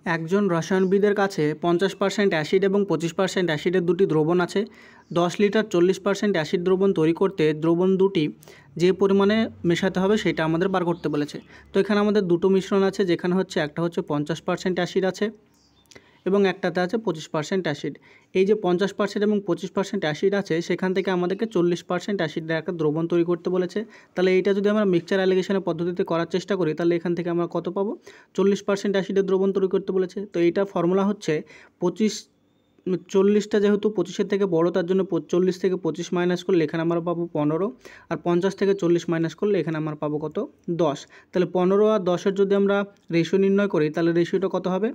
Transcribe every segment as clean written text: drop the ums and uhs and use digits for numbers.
একজন রসায়নবিদের কাছে 50% অ্যাসিড এবং 25% অ্যাসিডের দুটি দ্রবণ আছে। 10 লিটার 40% অ্যাসিড দ্রবণ তৈরি করতে দ্রবণ দুটি যে পরিমাণে মেশাতে হবে সেটা আমাদের বার করতে বলেছে। তো এখানে আমাদের দুটো মিশ্রণ আছে, যেখানে একটা হচ্ছে 50% অ্যাসিড আছে এবং একটাতে আছে 25% অ্যাসিড। এই যে 50% এবং 25% অ্যাসিড আছে, সেখান থেকে আমাদেরকে 40% অ্যাসিডের একটা দ্রবণ তৈরি করতে বলেছে। তাহলে এইটা যদি আমরা মিক্সচার অ্যালিগেশনের পদ্ধতিতে করার চেষ্টা করি, তাহলে এখান থেকে আমরা কত পাবো? 40% অ্যাসিডের দ্রবণ তৈরি করতে বলেছে। তো এইটা ফর্মুলা হচ্ছে 40টা যেহেতু 25-এর থেকে বড়, তার জন্য 40 থেকে 25 মাইনাস করলে এখানে আমরা পাবো 15, আর 50 থেকে 40 মাইনাস করলে এখানে আমরা পাবো কত? 10। তাহলে 15 আর 10-এর যদি আমরা রেশিও নির্ণয় করি, তাহলে রেশিওটা কত হবে?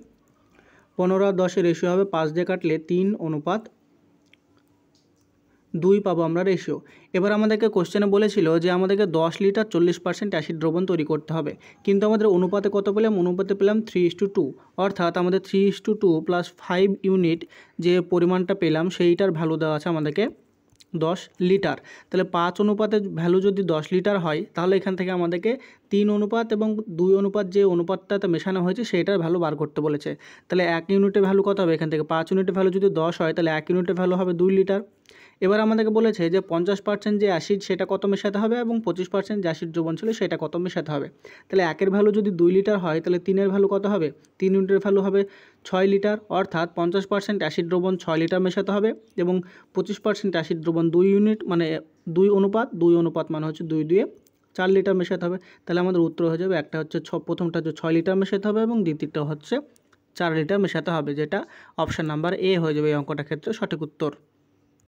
15 আর 10-এর রেশিও হবে 5 দিয়ে কাটলে 3:2 পাবো আমরা রেশিও। এবার আমাদেরকে কোশ্চেনে বলেছিল যে আমাদেরকে 10 লিটার 40% অ্যাসিড দ্রবণ তৈরি করতে হবে, কিন্তু আমাদের অনুপাতে কত পেলাম? অনুপাতে পেলাম 3:2, অর্থাৎ আমাদের 3:2 প্লাস 5 ইউনিট যে পরিমাণটা পেলাম সেইটার ভ্যালু দেওয়া আছে আমাদেরকে 10 লিটার। তাহলে 5 অনুপাতের ভ্যালু যদি 10 লিটার হয়, তাহলে এখান থেকে আমাদেরকে 3 অনুপাত এবং 2 অনুপাত যে অনুপাতটাতে মেশানো হয়েছে সেইটার ভ্যালু বার করতে বলেছে। তাহলে 1 ইউনিটের ভ্যালু কত হবে? এখান থেকে 5 ইউনিটের ভ্যালু যদি 10 হয়, তাহলে 1 ইউনিটের ভ্যালু হবে 2 লিটার। এবার আমাদেরকে বলেছে যে 50% যে অ্যাসিড সেটা কত মেশাতে হবে এবং 25% যে অ্যাসিড দ্রবণ ছিল সেটা কত মেশাতে হবে। তাহলে 1-এর ভ্যালু যদি 2 লিটার হয়, তাহলে 3-এর ভ্যালু কত হবে? 3 ইউনিটের ভ্যালু হবে 6 লিটার, অর্থাৎ 50% অ্যাসিড দ্রবণ 6 লিটার মেশাতে হবে এবং 25% অ্যাসিড দ্রবণ 2 ইউনিট মানে 2 অনুপাত মানে হচ্ছে 2 4 লিটার মেশাতে হবে। তাহলে আমাদের উত্তর হয়ে যাবে, একটা হচ্ছে প্রথমটা হচ্ছে 6 লিটার মেশাতে হবে এবং দ্বিতীয়টা হচ্ছে 4 লিটার মেশাতে হবে, যেটা অপশান নাম্বার এ হয়ে যাবে এই অঙ্কটার ক্ষেত্রে সঠিক উত্তর।